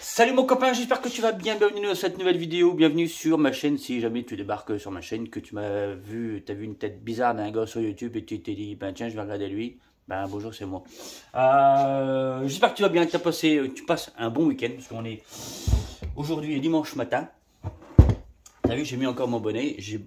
Salut mon copain, j'espère que tu vas bien, bienvenue dans cette nouvelle vidéo, bienvenue sur ma chaîne. Si jamais tu débarques sur ma chaîne, que tu m'as vu, t'as vu une tête bizarre d'un gars sur YouTube et tu t'es dit, ben tiens je vais regarder lui, ben bonjour c'est moi. J'espère que tu vas bien, que tu passes un bon week-end, parce qu'on est aujourd'hui dimanche matin. T'as vu, j'ai mis encore mon bonnet, j'ai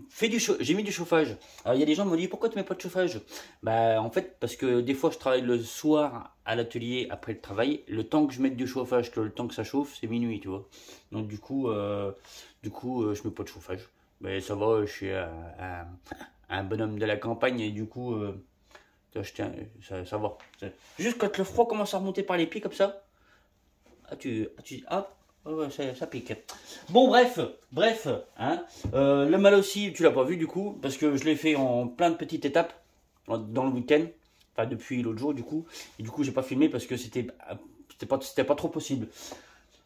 mis du chauffage. Alors il y a des gens qui m'ont dit pourquoi tu mets pas de chauffage? Bah en fait parce que des fois je travaille le soir à l'atelier après le travail, le temps que je mette du chauffage, le temps que ça chauffe, c'est minuit, tu vois. Donc du coup je mets pas de chauffage. Mais ça va, je suis un bonhomme de la campagne et du coup ça va. Juste quand le froid commence à remonter par les pieds comme ça, ah, ouais, ça pique. Bon, bref, hein. Le mal aussi, tu l'as pas vu du coup, parce que je l'ai fait en plein de petites étapes dans le week-end, enfin depuis l'autre jour du coup, et du coup j'ai pas filmé parce que c'était pas trop possible.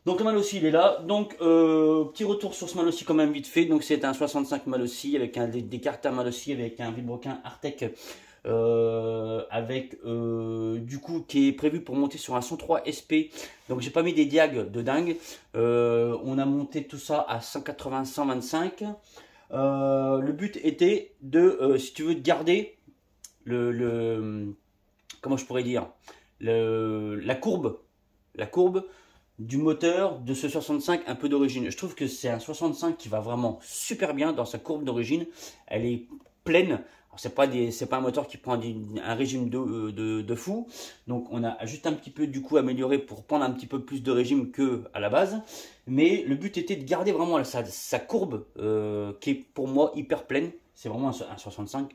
Donc le mal aussi il est là, donc petit retour sur ce mal aussi quand même vite fait, donc c'est un 65 mal aussi avec des carters mal aussi avec un vilebrequin Artec. Avec du coup qui est prévu pour monter sur un 103 SP, donc j'ai pas mis des diags de dingue. On a monté tout ça à 180 125. Le but était de si tu veux de garder comment je pourrais dire, la courbe du moteur de ce 65 un peu d'origine. Je trouve que c'est un 65 qui va vraiment super bien dans sa courbe d'origine. Elle est pleine. C'est pas un moteur qui prend un régime de fou. Donc on a juste un petit peu du coup amélioré pour prendre un petit peu plus de régime que à la base. Mais le but était de garder vraiment sa courbe qui est pour moi hyper pleine. C'est vraiment un 65,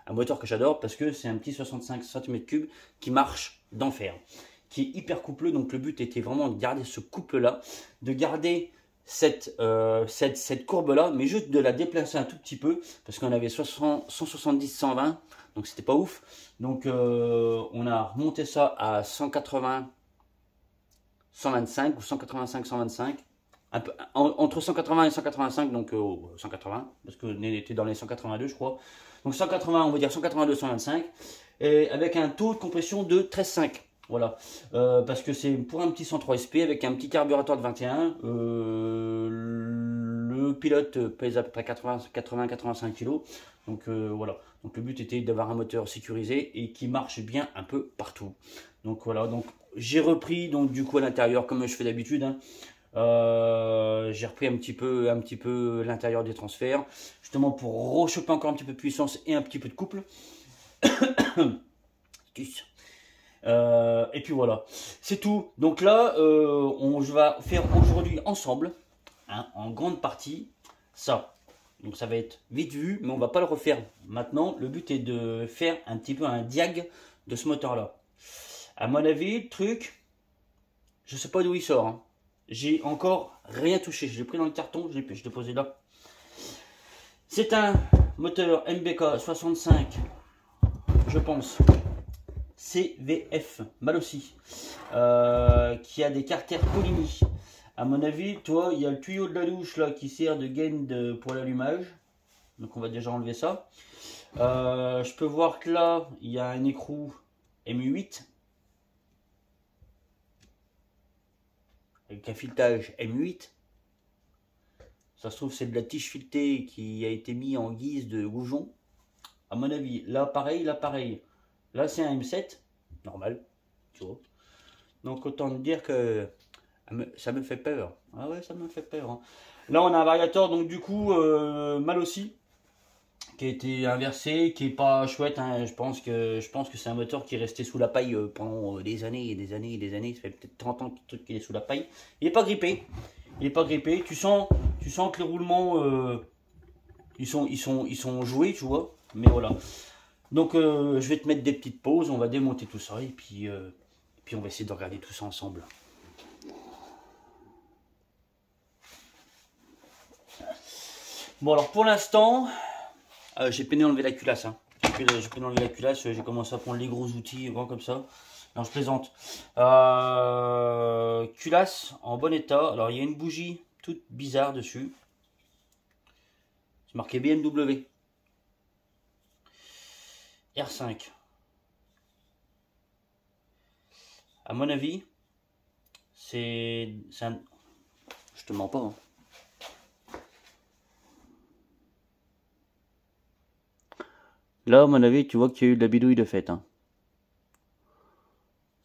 un moteur que j'adore parce que c'est un petit 65 cm3 qui marche d'enfer, qui est hyper coupleux. Donc le but était vraiment de garder ce couple là, de garder cette courbe là, mais juste de la déplacer un tout petit peu parce qu'on avait 170 120, donc c'était pas ouf. Donc on a remonté ça à 180 125 ou 185 125, un peu, entre 180 et 185, donc 180 parce que on était dans les 182 je crois. Donc 180, on va dire 182 125, et avec un taux de compression de 13,5. Voilà, parce que c'est pour un petit 103 SP avec un petit carburateur de 21. Le pilote pèse à peu près 80-85 kg. Donc voilà. Donc le but était d'avoir un moteur sécurisé et qui marche bien un peu partout. Donc voilà. Donc j'ai repris donc du coup à l'intérieur comme je fais d'habitude. Hein. J'ai repris un petit peu l'intérieur des transferts, justement pour rechoper encore un petit peu de puissance et un petit peu de couple. Et puis voilà, c'est tout. Donc là, je vais faire aujourd'hui ensemble, hein, en grande partie, ça. Donc ça va être vite vu, mais on va pas le refaire maintenant. Le but est de faire un petit peu un diag de ce moteur-là. À mon avis, le truc, je sais pas d'où il sort. Hein. J'ai encore rien touché. Je l'ai pris dans le carton, je l'ai posé là. C'est un moteur MBK 65, je pense. CVF, mal aussi, qui a des carters Polini. À mon avis, toi, il y a le tuyau de la douche là qui sert de gaine pour l'allumage. Donc on va déjà enlever ça. Je peux voir que là, il y a un écrou M8 avec un filetage M8. Ça se trouve c'est de la tige filetée qui a été mis en guise de goujon. À mon avis, là pareil, là pareil. Là c'est un M7, normal, tu vois. Donc autant dire que ça me fait peur. Ah ouais, ça me fait peur. Hein. Là on a un variateur, donc du coup, mal aussi, qui a été inversé, qui est pas chouette. Hein. Je pense que c'est un moteur qui est resté sous la paille pendant des années et des années et des années. Ça fait peut-être 30 ans qu'il est sous la paille. Il n'est pas grippé. Il est pas grippé. Tu sens que les roulements, ils sont joués, tu vois. Mais voilà. Donc je vais te mettre des petites pauses, on va démonter tout ça et puis on va essayer de regarder tout ça ensemble. Bon alors pour l'instant, j'ai peiné enlever la culasse. Hein. J'ai peiné enlever la culasse, j'ai commencé à prendre les gros outils, vraiment comme ça. Non je plaisante. Culasse en bon état, alors il y a une bougie toute bizarre dessus. C'est marqué BMW. R5. À mon avis, c'est un... Je te mens pas. Hein. Là, à mon avis, tu vois qu'il y a eu de la bidouille de fête. Hein.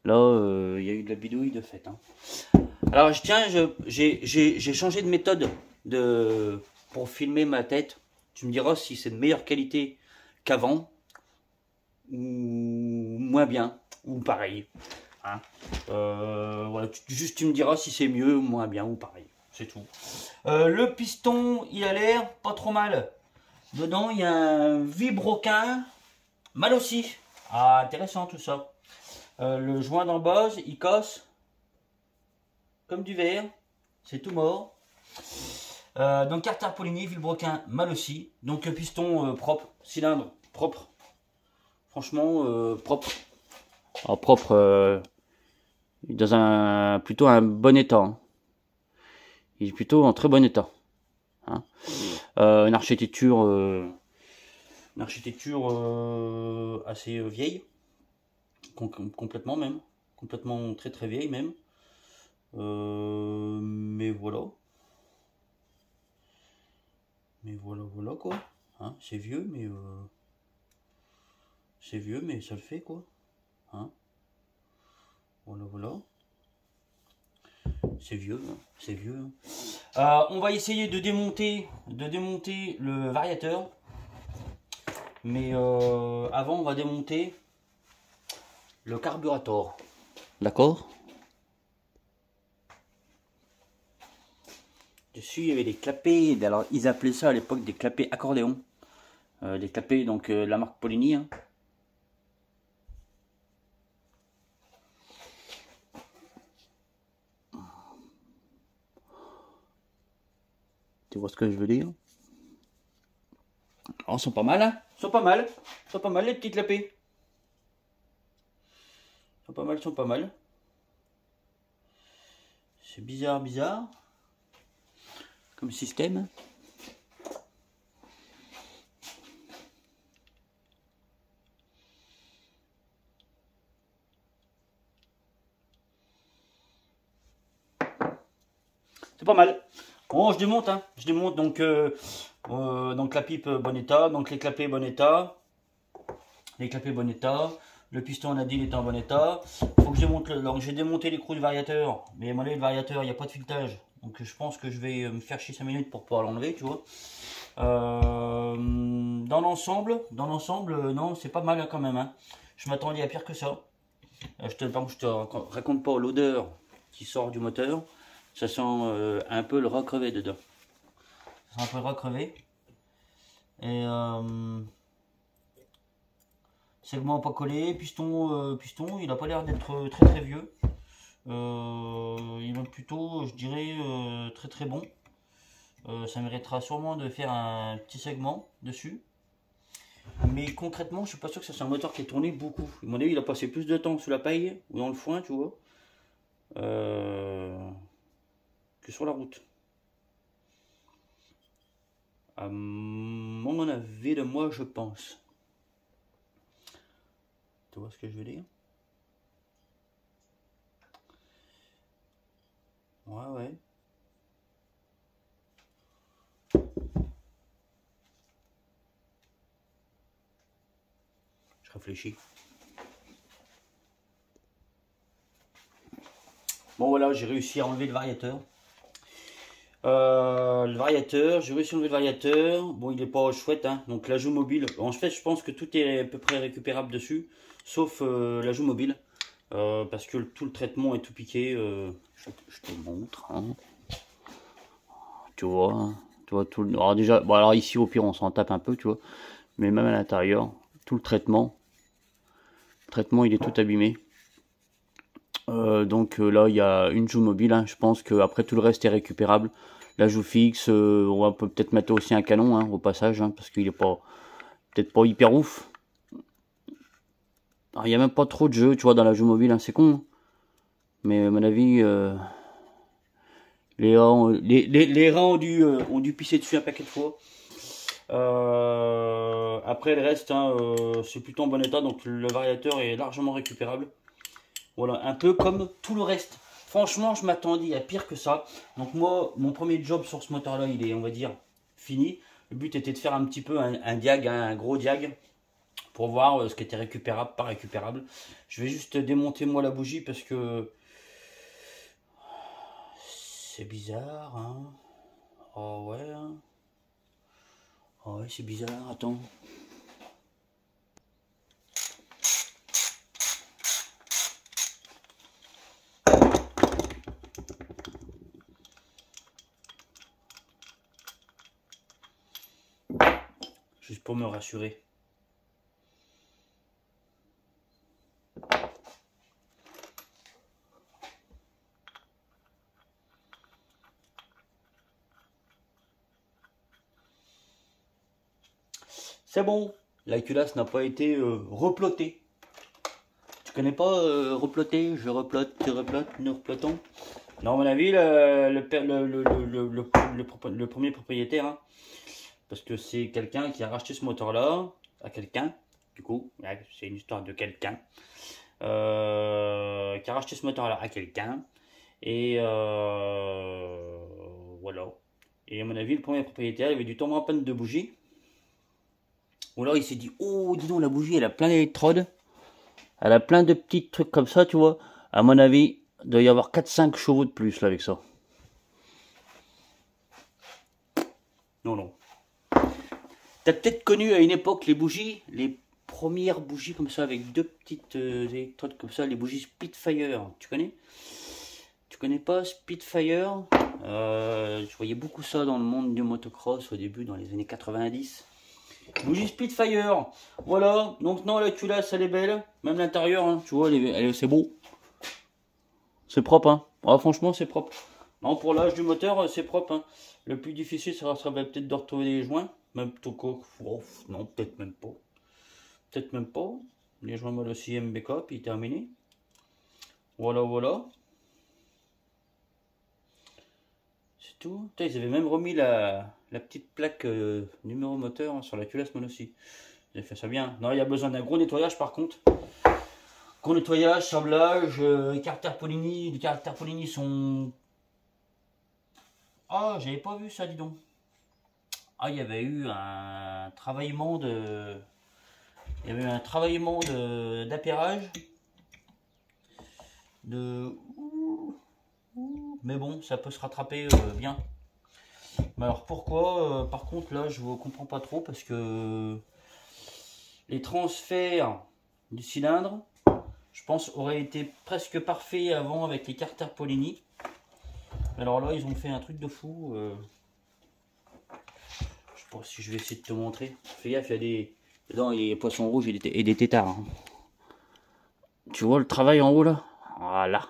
Là, il y a eu de la bidouille de fête. Hein. Alors, j'ai changé de méthode pour filmer ma tête. Tu me diras si c'est de meilleure qualité qu'avant, ou moins bien, ou pareil. Hein. Voilà, juste tu me diras si c'est mieux, moins bien, ou pareil. C'est tout. Le piston, il a l'air pas trop mal. Dedans, il y a un vibroquin, mal aussi. Ah, intéressant tout ça. Le joint d'en base, il casse comme du verre. C'est tout mort. Donc carter Polini, vilebrequin, mal aussi. Donc piston propre, cylindre propre. Franchement propre. Ah, propre, dans plutôt un bon état. Hein. Il est plutôt en très bon état. Hein. Une architecture assez vieille. Complètement même. Complètement très très vieille même. Mais voilà. Voilà quoi. Hein, c'est vieux mais ça le fait quoi. Hein, voilà. C'est vieux, hein, c'est vieux. Hein. On va essayer de démonter le variateur. Mais avant on va démonter le carburateur. D'accord? Dessus, il y avait des clapets, alors ils appelaient ça à l'époque des clapets accordéon. Des clapets, donc la marque Polini. Hein. Tu vois ce que je veux dire? Oh, ils sont pas mal, hein? Ils sont pas mal. Ils sont pas mal les petits clapets. Ils sont pas mal. C'est bizarre. Comme système. C'est pas mal. Bon, je démonte, hein. Je démonte donc la pipe bon état, donc les clapets bon état. Le piston, on a dit, il est en bon état. Faut que je démonte donc j'ai démonté l'écrou du variateur. Mais à mon avis, le variateur, il n'y a pas de filetage. Donc je pense que je vais me faire chier 5 minutes pour pouvoir l'enlever, tu vois. Dans l'ensemble, non, c'est pas mal hein, quand même. Hein. Je m'attendais à pire que ça. Je te raconte pas l'odeur qui sort du moteur. Ça sent un peu le rat crevé dedans. Ça sent un peu le rat crevé. Et segment pas collé, piston, il a pas l'air d'être très très vieux. Il est plutôt, je dirais, très très bon. Ça méritera sûrement de faire un petit segment dessus. Mais concrètement, je suis pas sûr que ça soit un moteur qui est tourné beaucoup. À mon avis, il a passé plus de temps sous la paille ou dans le foin, tu vois, que sur la route. À mon avis, de moi, je pense. Tu vois ce que je veux dire? Ouais. Je réfléchis. Bon voilà, j'ai réussi à enlever le variateur. J'ai réussi à enlever le variateur. Bon, il est pas chouette, hein. Donc l'ajout mobile. En fait, je pense que tout est à peu près récupérable dessus, sauf l'ajout mobile, parce que tout le traitement est tout piqué. Je te montre. Hein. Tu vois tout. Alors déjà, bon alors ici au pire on s'en tape un peu, tu vois. Mais même à l'intérieur, tout le traitement il est tout abîmé. Donc là il y a une joue mobile, hein. Je pense que après tout le reste est récupérable. La joue fixe, on va peut-être mettre aussi un canon hein, au passage, hein, parce qu'il est pas peut-être pas hyper ouf. Alors il n'y a même pas trop de jeu, tu vois, dans la joue mobile, hein, c'est con. Hein. Mais à mon avis, les rats ont dû pisser dessus un paquet de fois. Après le reste, hein, c'est plutôt en bon état, donc le variateur est largement récupérable. Voilà, un peu comme tout le reste. Franchement, je m'attendais à pire que ça. Donc moi, mon premier job sur ce moteur-là, il est, on va dire, fini. Le but était de faire un petit peu un diag, un gros diag, pour voir ce qui était récupérable, pas récupérable. Je vais juste démonter moi la bougie parce que c'est bizarre, hein. Oh ouais, hein. Oh ouais, c'est bizarre, attends. Juste pour me rassurer. C'est bon, la culasse n'a pas été replotée. Tu connais pas reploter, je replote, tu replotes, nous replotons. Non, à mon avis, le premier propriétaire, hein, parce que c'est quelqu'un qui a racheté ce moteur-là à quelqu'un, du coup, c'est une histoire de quelqu'un, qui a racheté ce moteur-là à quelqu'un, et voilà. Et à mon avis, le premier propriétaire, il avait dû tomber en panne de bougie. Ou alors il s'est dit, oh, dis donc, la bougie, elle a plein d'électrodes. Elle a plein de petits trucs comme ça, tu vois. À mon avis, il doit y avoir 4-5 chevaux de plus, là, avec ça. Non, non. T'as peut-être connu à une époque les bougies, les premières bougies comme ça, avec deux petites électrodes comme ça, les bougies Spitfire. Tu connais? Tu connais pas Spitfire? Je voyais beaucoup ça dans le monde du motocross au début, dans les années 90. Bougie Spitfire, voilà. Donc non, la culasse elle est belle, même l'intérieur, hein, tu vois, c'est beau, c'est propre, hein. Ah, franchement c'est propre. Non, pour l'âge du moteur c'est propre, hein. Le plus difficile ça sera peut-être de retrouver les joints, même tout quoi. Oh, non, peut-être même pas, Les joints mal aussi MBK puis terminé. Voilà, voilà. C'est tout. Putain, ils avaient même remis la petite plaque numéro moteur, hein, sur la culasse monossi. J'ai fait ça bien. Non, il y a besoin d'un gros nettoyage par contre. Gros nettoyage, sablage, les caractères Polini. Les caractères Polini sont... Ah, j'avais pas vu ça, dis donc. Ah, il y avait eu un travaillement de... Il y avait eu un travaillement d'appairage. Mais bon, ça peut se rattraper bien. Mais alors pourquoi, par contre, là, je ne comprends pas trop parce que les transferts du cylindre, je pense, auraient été presque parfaits avant avec les carters Polini. Alors là, ils ont fait un truc de fou. Je sais pas si je vais essayer de te montrer. Fais gaffe, il y a des... Dedans, il y a des poissons rouges et des têtards. Hein. Tu vois le travail en haut là? Voilà.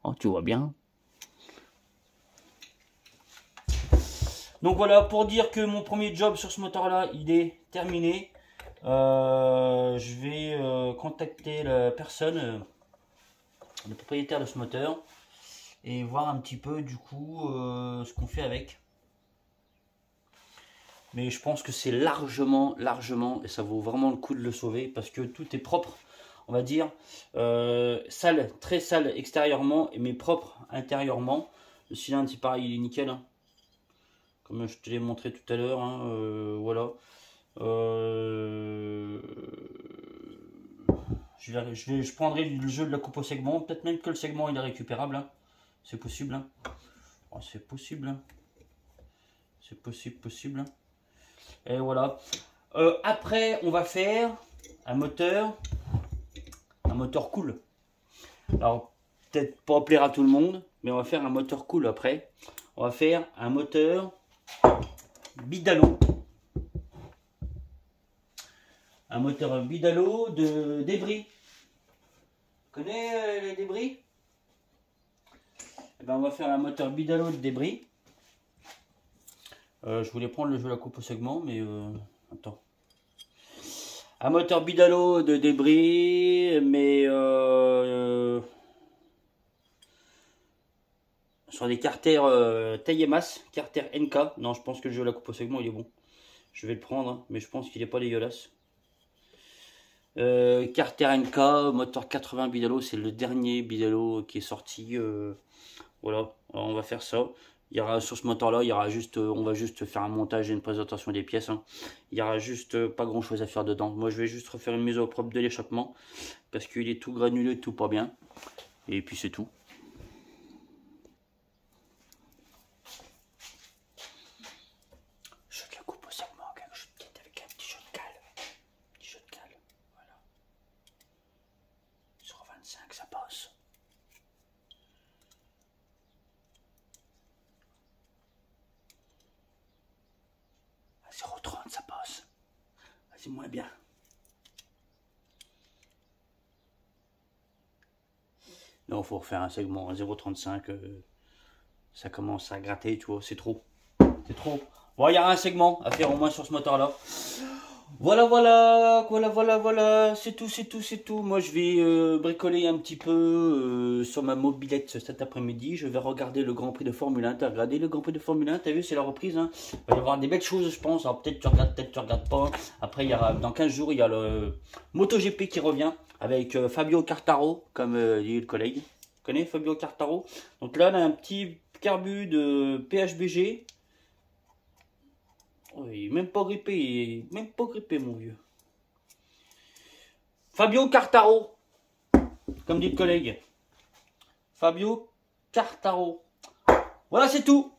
Oh, tu vois bien. Donc voilà, pour dire que mon premier job sur ce moteur là, il est terminé. Je vais contacter la personne, le propriétaire de ce moteur, et voir un petit peu du coup ce qu'on fait avec. Mais je pense que c'est largement, et ça vaut vraiment le coup de le sauver parce que tout est propre, on va dire, sale, très sale extérieurement, mais propre intérieurement. Le cylindre, c'est pareil, il est nickel, hein. Comme je te l'ai montré tout à l'heure, hein, voilà. Je prendrai le jeu de la coupe au segment, peut-être même que le segment il est récupérable, hein. C'est possible, hein. Oh, c'est possible, hein. C'est possible, hein. Et voilà. Après, on va faire un moteur cool. Alors, peut-être pas plaire à tout le monde, mais on va faire un moteur cool après. On va faire un moteur Bidalo. Un moteur Bidalo de débris. Tu connais les débris? Eh ben, on va faire un moteur Bidalo de débris. Je voulais prendre le jeu de la coupe au segment, mais attends. Un moteur Bidalo de débris, mais sur des carters taille et masse, carter NK. Non, je pense que le jeu de la coupe au segment il est bon. Je vais le prendre, hein, mais je pense qu'il n'est pas dégueulasse. Carter NK, moteur 80 Bidalo, c'est le dernier Bidalo qui est sorti. Voilà, alors on va faire ça. Il y aura sur ce moteur là, il y aura juste, on va juste faire un montage et une présentation des pièces. Hein. Il y aura juste pas grand chose à faire dedans. Moi je vais juste refaire une mise au propre de l'échappement parce qu'il est tout granulé, tout pas bien. Et puis c'est tout. Je te la coupe au segment avec un petit jeu de cale. Petit jeu de cale, voilà. Sur 25 ça passe. À 0,30 ça passe. C'est moins bien. Non, il faut refaire un segment à 0,35. Ça commence à gratter, tu vois, c'est trop. C'est trop. Bon, il y a un segment à faire au moins sur ce moteur-là. Voilà, c'est tout. Moi, je vais bricoler un petit peu sur ma mobilette cet après-midi. Je vais regarder le Grand Prix de Formule 1. T'as regardé le Grand Prix de Formule 1? T'as vu, c'est la reprise. Hein. Il va y avoir des belles choses, je pense. Alors, peut-être tu regardes, peut-être tu regardes pas. Après, il y aura, dans 15 jours, il y a le MotoGP qui revient avec Fabio Quartararo, comme dit le collègue. Tu connais Fabio Quartararo? Donc là, on a un petit carbu de PHBG. Oh, il est même pas grippé, mon vieux. Fabio Quartararo, comme dit le collègue. Fabio Quartararo. Voilà, c'est tout.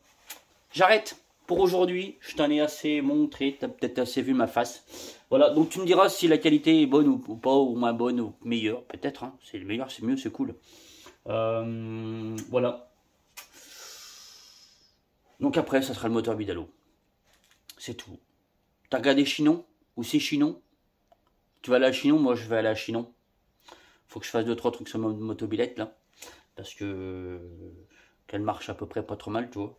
J'arrête pour aujourd'hui. Je t'en ai assez montré, t'as peut-être assez vu ma face. Voilà, donc tu me diras si la qualité est bonne ou pas, ou moins bonne, ou meilleure, peut-être. Hein. C'est le meilleur, c'est mieux, c'est cool. Voilà. Donc après, ça sera le moteur Bidalo. C'est tout. T'as regardé Chinon? Ou c'est Chinon? Tu vas aller à Chinon? Moi, je vais aller à Chinon. Faut que je fasse 2-3 trucs sur ma motobilette, là. Parce que... qu'elle marche à peu près pas trop mal, tu vois.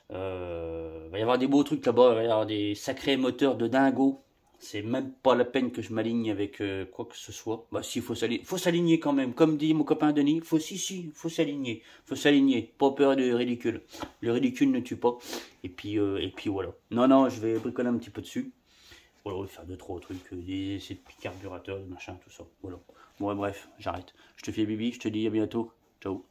Va y avoir des beaux trucs là-bas. Il va y avoir des sacrés moteurs de dingo. C'est même pas la peine que je m'aligne avec quoi que ce soit. Bah si, faut s'aligner quand même. Comme dit mon copain Denis, faut s'aligner. Faut s'aligner. Pas peur du ridicule. Le ridicule ne tue pas. Et puis voilà. Non, je vais bricoler un petit peu dessus. Voilà, on va faire 2-3 trucs, des essais de carburateur, machin, tout ça. Voilà. Bon, bref, j'arrête. Je te fais bibi, je te dis à bientôt. Ciao.